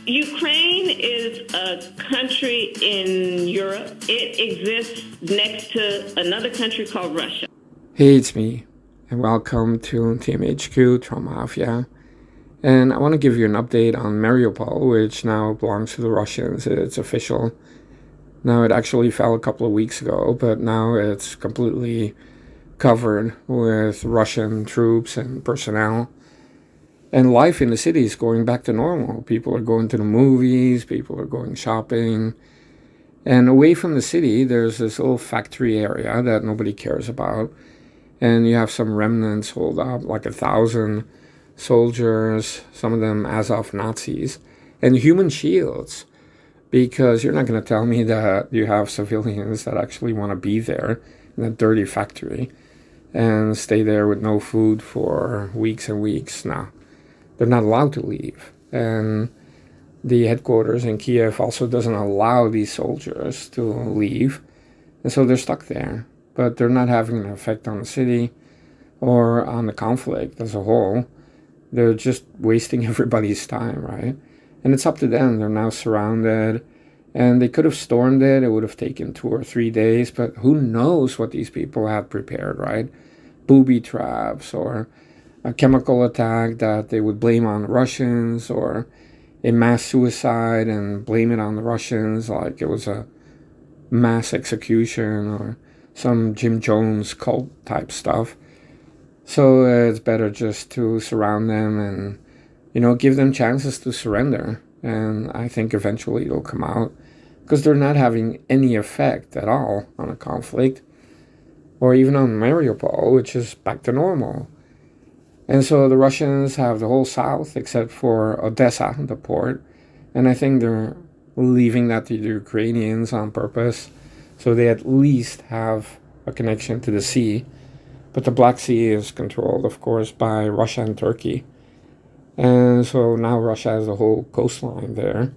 Ukraine is a country in Europe. It exists next to another country called Russia. Hey, it's me, and welcome to TMHQ Trauma Mafia. And I want to give you an update on Mariupol, which now belongs to the Russians. It's official. Now, it actually fell a couple of weeks ago, but now it's completely covered with Russian troops and personnel. And life in the city is going back to normal. People are going to the movies, people are going shopping. And away from the city, there's this little factory area that nobody cares about. And you have some remnants hold up, like 1,000 soldiers, some of them Azov Nazis, and human shields. Because you're not going to tell me that you have civilians that actually want to be there in a dirty factory and stay there with no food for weeks and weeks. Now, they're not allowed to leave. And the headquarters in Kiev also doesn't allow these soldiers to leave. And so they're stuck there. But they're not having an effect on the city or on the conflict as a whole. They're just wasting everybody's time, right? And it's up to them. They're now surrounded. And they could have stormed it. It would have taken 2 or 3 days. But who knows what these people had prepared, right? Booby traps or a chemical attack that they would blame on the Russians, or a mass suicide and blame it on the Russians like it was a mass execution or some Jim Jones cult type stuff. So it's better just to surround them and, give them chances to surrender. And I think eventually it'll come out, because they're not having any effect at all on a conflict or even on Mariupol, which is back to normal. And so the Russians have the whole south except for Odessa, the port. And I think they're leaving that to the Ukrainians on purpose, so they at least have a connection to the sea. But the Black Sea is controlled, of course, by Russia and Turkey. And so now Russia has the whole coastline there,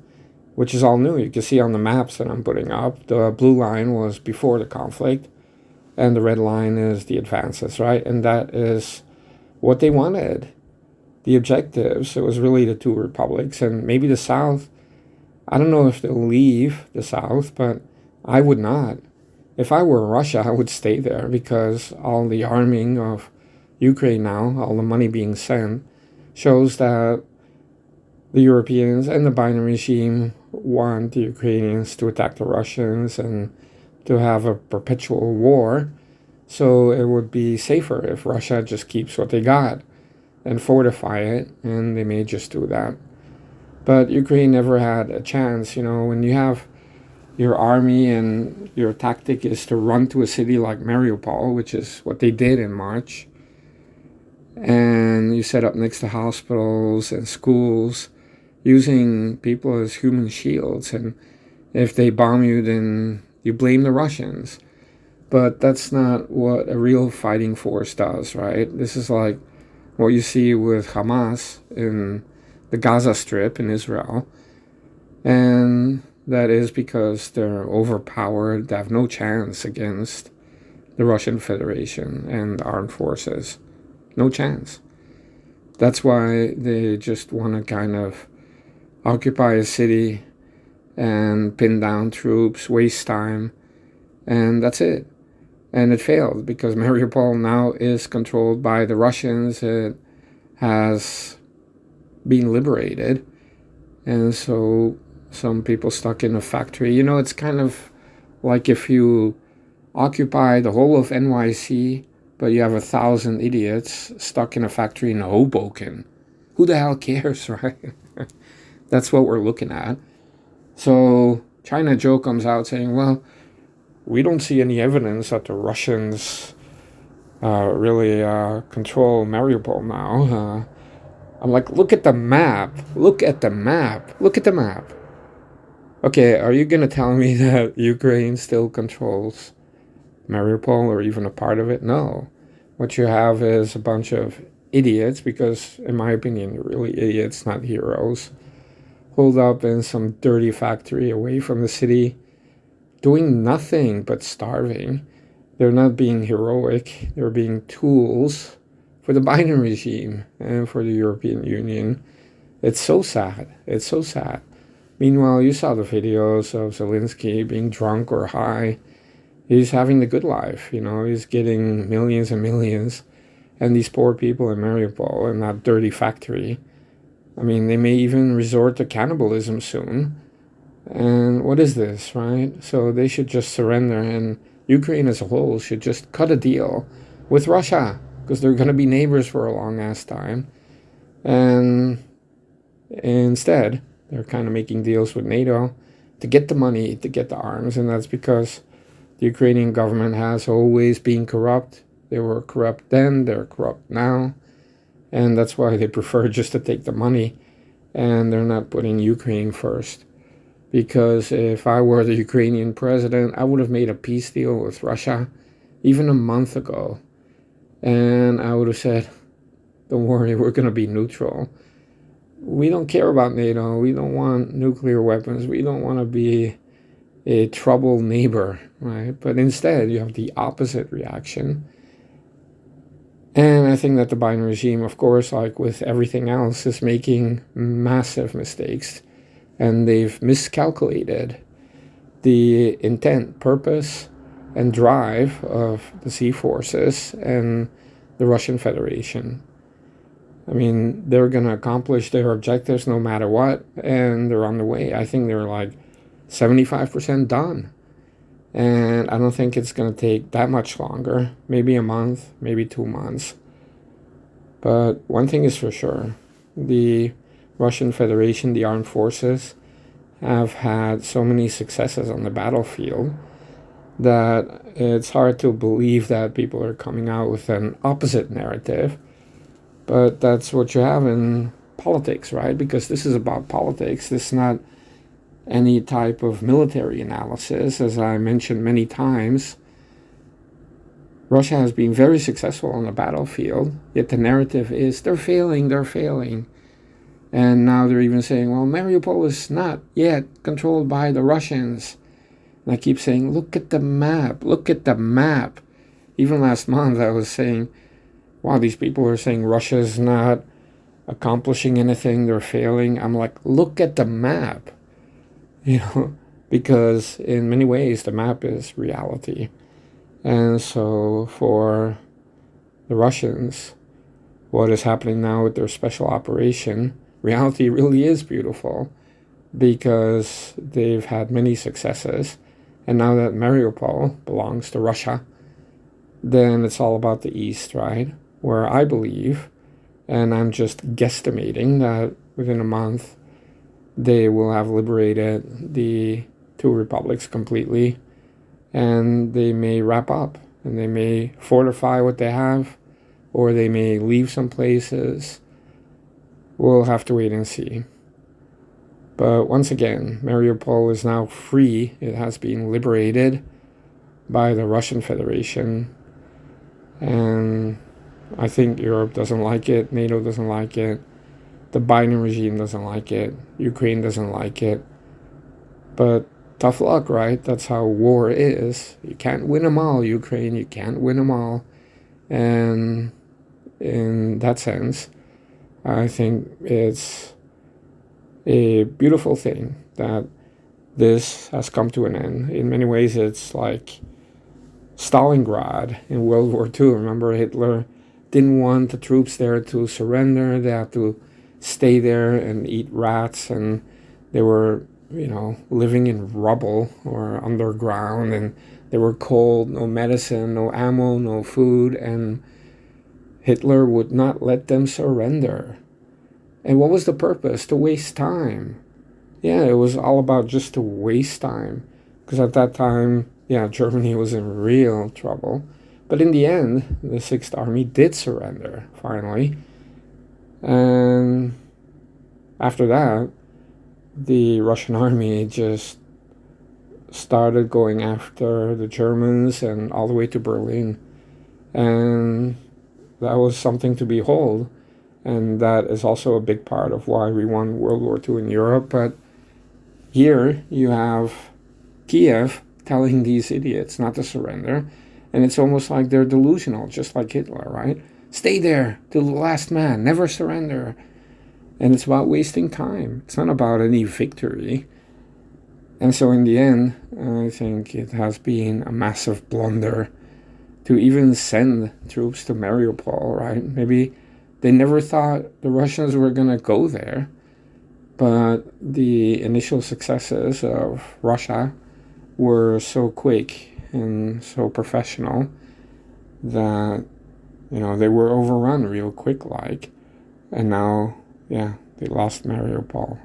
which is all new. You can see on the maps that I'm putting up, the blue line was before the conflict, and the red line is the advances, right? And that is what they wanted, the objectives. It was really the two republics, and maybe the South. I don't know if they'll leave the South, but I would not. If I were Russia, I would stay there, because all the arming of Ukraine now, all the money being sent, shows that the Europeans and the Biden regime want the Ukrainians to attack the Russians and to have a perpetual war. So it would be safer if Russia just keeps what they got and fortify it, and they may just do that. But Ukraine never had a chance. When you have your army and your tactic is to run to a city like Mariupol, which is what they did in March, and you set up next to hospitals and schools using people as human shields, and if they bomb you, then you blame the Russians. But that's not what a real fighting force does, right? This is like what you see with Hamas in the Gaza Strip in Israel. And that is because they're overpowered. They have no chance against the Russian Federation and the armed forces. No chance. That's why they just want to kind of occupy a city and pin down troops, waste time, and that's it. And it failed, because Mariupol now is controlled by the Russians. It has been liberated. And so some people stuck in a factory. It's kind of like if you occupy the whole of NYC, but you have 1,000 idiots stuck in a factory in Hoboken. Who the hell cares, right? That's what we're looking at. So China Joe comes out saying, well, we don't see any evidence that the Russians really control Mariupol now. I'm like, look at the map. Look at the map. Look at the map. Okay, are you going to tell me that Ukraine still controls Mariupol or even a part of it? No. What you have is a bunch of idiots, because in my opinion, they're really idiots, not heroes, holed up in some dirty factory away from the city, doing nothing but starving. They're not being heroic. They're being tools for the Biden regime and for the European Union. It's so sad. It's so sad. Meanwhile, you saw the videos of Zelensky being drunk or high. He's having the good life, he's getting millions and millions. And these poor people in Mariupol in that dirty factory, I mean, they may even resort to cannibalism soon. And what is this, right? So they should just surrender, and Ukraine as a whole should just cut a deal with Russia, because they're going to be neighbors for a long ass time. And instead, they're kind of making deals with NATO to get the money, to get the arms, and that's because the Ukrainian government has always been corrupt. They were corrupt then, they're corrupt now, and that's why they prefer just to take the money, and they're not putting Ukraine first. Because if I were the Ukrainian president, I would have made a peace deal with Russia even a month ago, and I would have said, don't worry, we're going to be neutral. We don't care about NATO. We don't want nuclear weapons. We don't want to be a troubled neighbor, right? But instead, you have the opposite reaction. And I think that the Biden regime, of course, like with everything else, is making massive mistakes. And they've miscalculated the intent, purpose, and drive of the sea forces and the Russian Federation. I mean, they're going to accomplish their objectives no matter what, and they're on the way. I think they're like 75% done. And I don't think it's going to take that much longer. Maybe a month, maybe 2 months. But one thing is for sure. The Russian Federation, the armed forces, have had so many successes on the battlefield that it's hard to believe that people are coming out with an opposite narrative. But that's what you have in politics, right? Because this is about politics. This is not any type of military analysis. As I mentioned many times, Russia has been very successful on the battlefield, yet the narrative is they're failing. And now they're even saying, well, Mariupol is not yet controlled by the Russians. And I keep saying, look at the map. Even last month I was saying, wow, these people are saying Russia's not accomplishing anything, they're failing. I'm like, look at the map. Because in many ways the map is reality. And so for the Russians, what is happening now with their special operation, reality really is beautiful, because they've had many successes. And now that Mariupol belongs to Russia, then it's all about the East, right? Where I believe, and I'm just guesstimating, that within a month they will have liberated the two republics completely, and they may wrap up, and they may fortify what they have, or they may leave some places. We'll have to wait and see. But once again, Mariupol is now free. It has been liberated by the Russian Federation, and I think Europe doesn't like it, NATO doesn't like it, the Biden regime doesn't like it, Ukraine doesn't like it. But tough luck, right? That's how war is. You can't win them all, Ukraine. You can't win them all. And in that sense, I think it's a beautiful thing that this has come to an end. In many ways, it's like Stalingrad in World War II. Remember, Hitler didn't want the troops there to surrender. They had to stay there and eat rats, and they were, living in rubble or underground, and they were cold, no medicine, no ammo, no food, and Hitler would not let them surrender. And what was the purpose? To waste time. Yeah, it was all about just to waste time, because at that time, Germany was in real trouble. But in the end, the Sixth Army did surrender, finally. And after that, the Russian army just started going after the Germans and all the way to Berlin. And that was something to behold. And that is also a big part of why we won World War II in Europe. But here you have Kiev telling these idiots not to surrender. And it's almost like they're delusional, just like Hitler, right? Stay there till the last man, never surrender. And it's about wasting time. It's not about any victory. And so in the end, I think it has been a massive blunder to even send troops to Mariupol, right? Maybe they never thought the Russians were going to go there. But the initial successes of Russia were so quick and so professional that, they were overrun real quick, like. And now, yeah, they lost Mariupol.